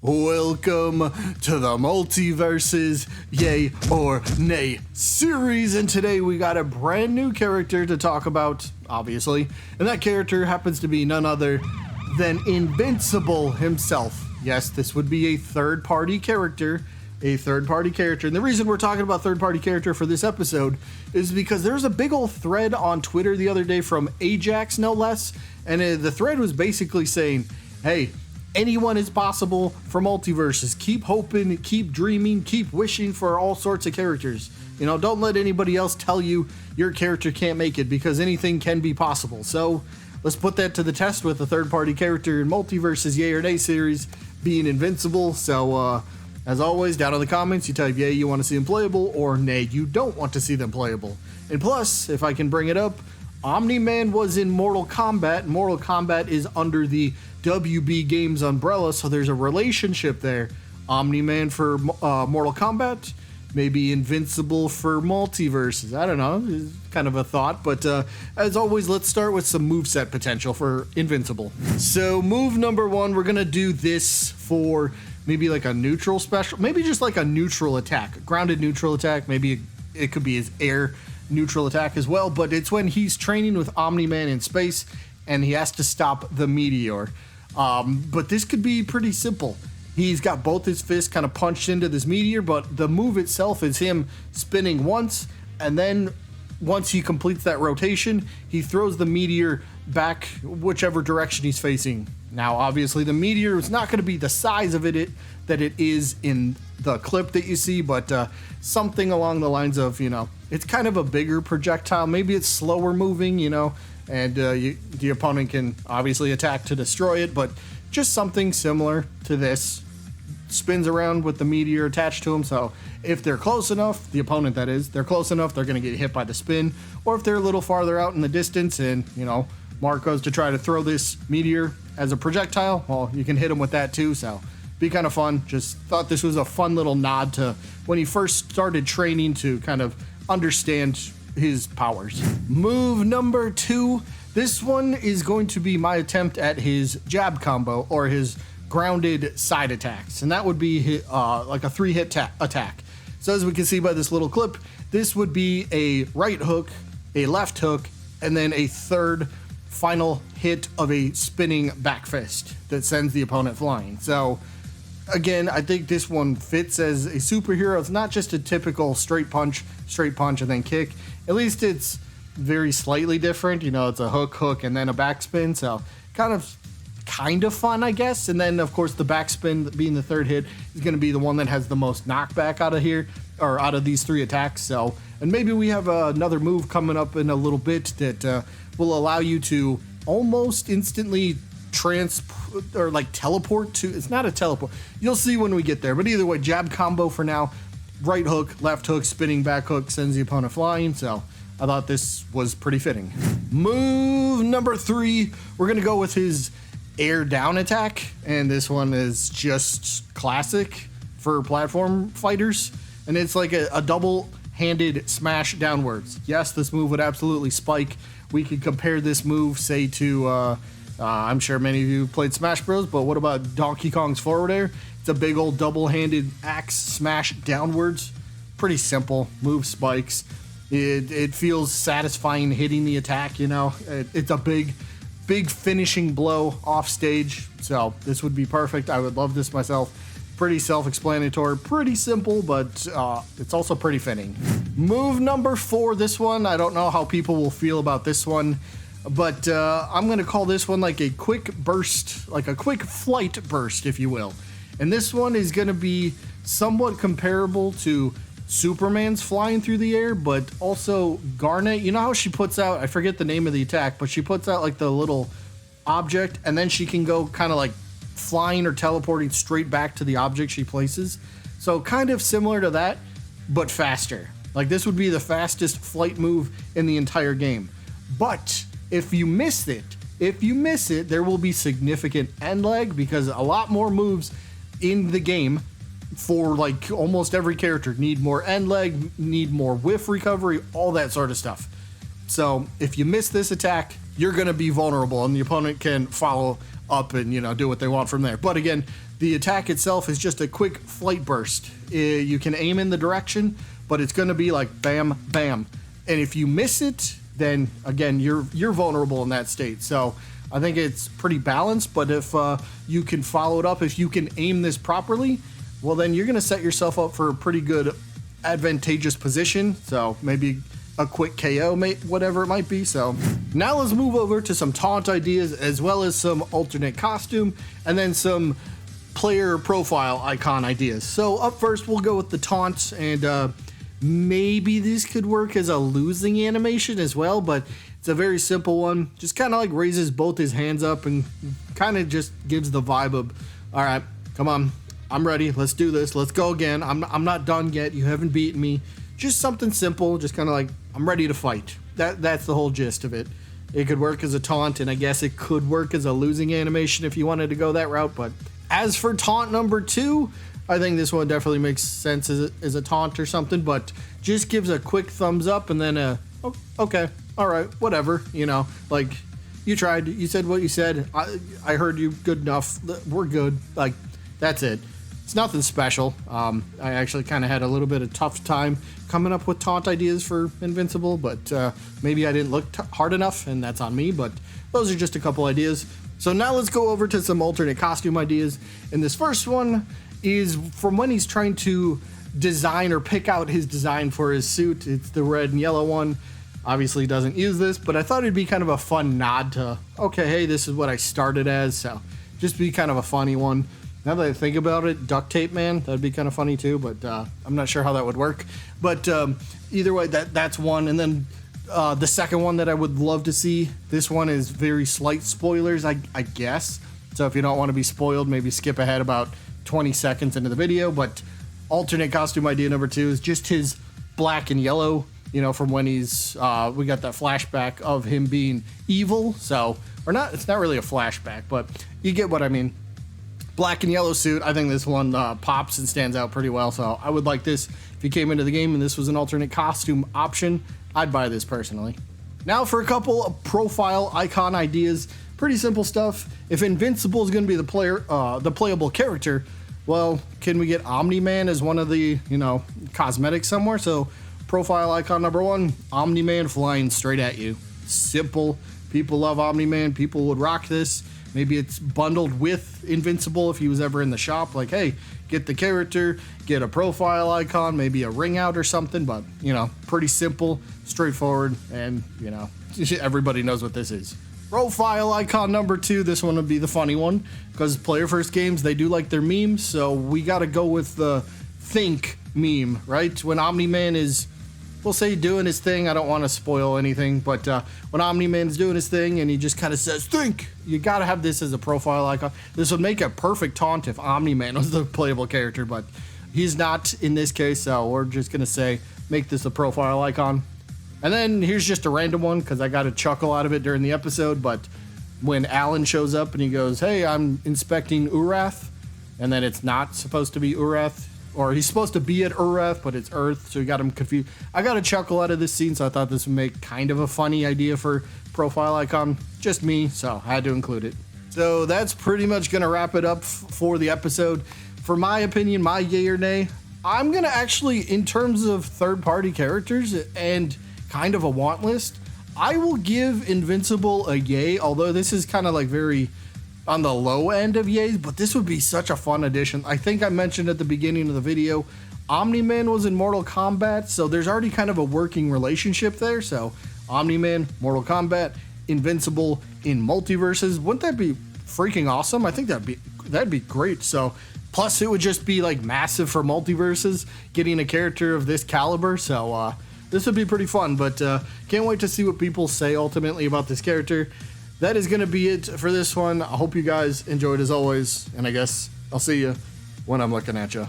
Welcome to the Multiverses Yay or Nay series, and today we got a brand new character to talk about, obviously, and that character happens to be none other than Invincible himself. Yes, this would be a third-party character, and the reason we're talking about third-party character for this episode is because there's a big old thread on Twitter the other day from Ajax, no less, and the thread was basically saying, hey, anyone is possible for Multiverses. Keep hoping, keep dreaming, keep wishing for all sorts of characters. You know, don't let anybody else tell you your character can't make it, because anything can be possible. So let's put that to the test with a third-party character in Multiverses Yay or Nay series being Invincible. So as always, down in the comments, you type yay, you want to see them playable, or nay, you don't want to see them playable. And plus, if I can bring it up, Omni-Man was in Mortal Kombat. Mortal Kombat is under the WB Games umbrella, so there's a relationship there. Omni-Man for Mortal Kombat, maybe Invincible for Multiverses. I don't know, it's kind of a thought, but as always, let's start with some moveset potential for Invincible. So move number one, we're gonna do this for maybe like a neutral special, maybe just like a neutral attack, grounded neutral attack. Maybe it could be his air neutral attack as well, but it's when he's training with Omni-Man in space and he has to stop the meteor. But this could be pretty simple. He's got both his fists kind of punched into this meteor, but the move itself is him spinning once, and then once he completes that rotation, he throws the meteor back whichever direction he's facing. Now, obviously, the meteor is not going to be the size of it that it is in the clip that you see, but something along the lines of, you know, it's kind of a bigger projectile. Maybe it's slower moving, you know, and the opponent can obviously attack to destroy it, but just something similar to this. Spins around with the meteor attached to him, so if they're close enough, the opponent that is, they're close enough, they're going to get hit by the spin, or if they're a little farther out in the distance and, you know, Mark goes to try to throw this meteor as a projectile, well, you can hit him with that too, so be kind of fun. Just thought this was a fun little nod to when he first started training to kind of understand his powers. Move number two, this one is going to be my attempt at his jab combo, or his grounded side attacks, and that would be like a three-hit attack. So as we can see by this little clip, this would be a right hook, a left hook, and then a third final hit of a spinning back fist that sends the opponent flying. So again, I think this one fits as a superhero. It's not just a typical straight punch, and then kick. At least it's very slightly different. You know, it's a hook, and then a backspin. So kind of fun, I guess. And then, of course, the backspin being the third hit is going to be the one that has the most knockback out of here, or out of these three attacks. So, and maybe we have another move coming up in a little bit that will allow you to almost instantly teleport to, it's not a teleport, you'll see when we get there, but either way, jab combo for now. Right hook, left hook, spinning back hook sends the opponent flying, so I thought this was pretty fitting. Move number three, we're gonna go with his air down attack, and this one is just classic for platform fighters, and it's like a double-handed smash downwards. Yes, this move would absolutely spike. We could compare this move, say, to I'm sure many of you played Smash Bros, but what about Donkey Kong's forward air? It's a big old double-handed axe smash downwards. Pretty simple, move spikes. It feels satisfying hitting the attack, you know. It's a big finishing blow off stage, so this would be perfect. I would love this myself. Pretty self-explanatory, pretty simple, but it's also pretty fitting. Move number four, this one, I don't know how people will feel about this one, but I'm going to call this one like a quick burst, like a quick flight burst, if you will. And this one is going to be somewhat comparable to Superman's flying through the air, but also Garnet. You know how she puts out, I forget the name of the attack, but she puts out like the little object, and then she can go kind of like flying or teleporting straight back to the object she places. So kind of similar to that, but faster. Like this would be the fastest flight move in the entire game. But if you miss it, there will be significant end lag, because a lot more moves in the game for like almost every character need more end lag, need more whiff recovery, all that sort of stuff. So if you miss this attack, you're going to be vulnerable, and the opponent can follow up and, you know, do what they want from there. But again, The attack itself is just a quick flight burst. You can aim in the direction, but it's going to be like bam, bam. And if you miss it, then again, you're vulnerable in that state. So I think it's pretty balanced, but if you can follow it up, if you can aim this properly, well, then you're going to set yourself up for a pretty good advantageous position. So maybe a quick KO, whatever it might be. So now let's move over to some taunt ideas, as well as some alternate costume, and then some player profile icon ideas. So up first, we'll go with the taunts, and maybe this could work as a losing animation as well, but it's a very simple one. Just kind of like raises both his hands up and kind of just gives the vibe of, all right, come on, I'm ready. Let's do this. Let's go again. I'm not done yet. You haven't beaten me. Just something simple. Just kind of like, I'm ready to fight. That's the whole gist of it. It could work as a taunt, and I guess it could work as a losing animation if you wanted to go that route. But as for taunt number 2, I think this one definitely makes sense as a taunt or something, but just gives a quick thumbs up and then oh, okay, all right, whatever, you know, like, you tried, you said what you said, I heard you, good enough, we're good, like, that's it. It's nothing special. I actually kind of had a little bit of tough time coming up with taunt ideas for Invincible, but maybe I didn't look hard enough, and that's on me, but those are just a couple ideas. So now let's go over to some alternate costume ideas, and this first one is from when he's trying to design or pick out his design for his suit. It's the red and yellow one. Obviously doesn't use this, but I thought it'd be kind of a fun nod to, okay, hey, this is what I started as, so just be kind of a funny one. Now that I think about it, Duct Tape Man, that'd be kind of funny too, but I'm not sure how that would work. But either way, that's one. And then the second one that I would love to see, this one is very slight spoilers, I guess. So if you don't want to be spoiled, maybe skip ahead about 20 seconds into the video. But alternate costume idea number 2 is just his black and yellow, you know, from when he's we got that flashback of him being evil. So, or not, it's not really a flashback, but you get what I mean. Black and yellow suit. I think this one pops and stands out pretty well, so I would like this. If you came into the game and this was an alternate costume option, I'd buy this personally. Now for a couple of profile icon ideas. Pretty simple stuff. If Invincible is going to be the playable character, well, can we get Omni-Man as one of the, you know, cosmetics somewhere? So profile icon number 1, Omni-Man flying straight at you. Simple. People love Omni-Man. People would rock this. Maybe it's bundled with Invincible if he was ever in the shop. Like, hey, get the character, get a profile icon, maybe a ring out or something. But, you know, pretty simple, straightforward, and, you know, everybody knows what this is. Profile icon number 2, this one would be the funny one, because player first games, they do like their memes, so we got to go with the think meme, right? When Omni-Man is, we'll say, doing his thing, I don't want to spoil anything, but when Omni-Man's doing his thing and he just kind of says, think, you got to have this as a profile icon. This would make a perfect taunt if Omni-Man was the playable character, but he's not in this case, so we're just going to say, make this a profile icon. And then here's just a random one, because I got a chuckle out of it during the episode, but when Alan shows up and he goes, hey, I'm inspecting Urath, and then it's not supposed to be Urath, or he's supposed to be at Urath, but it's Earth, so he got him confused. I got a chuckle out of this scene, so I thought this would make kind of a funny idea for profile icon. Just me, so I had to include it. So that's pretty much going to wrap it up for the episode. For my opinion, my yay or nay, I'm going to actually, in terms of third-party characters and kind of a want list, I will give Invincible a yay, although this is kind of like very on the low end of yays, but this would be such a fun addition. I think I mentioned at the beginning of the video, Omni-Man was in Mortal Kombat, so there's already kind of a working relationship there. So Omni-Man, Mortal Kombat, Invincible in Multiverses, wouldn't that be freaking awesome? I think that'd be great. So plus it would just be like massive for Multiverses, getting a character of this caliber. So this would be pretty fun, but can't wait to see what people say ultimately about this character. That is going to be it for this one. I hope you guys enjoyed as always, and I guess I'll see you when I'm looking at you.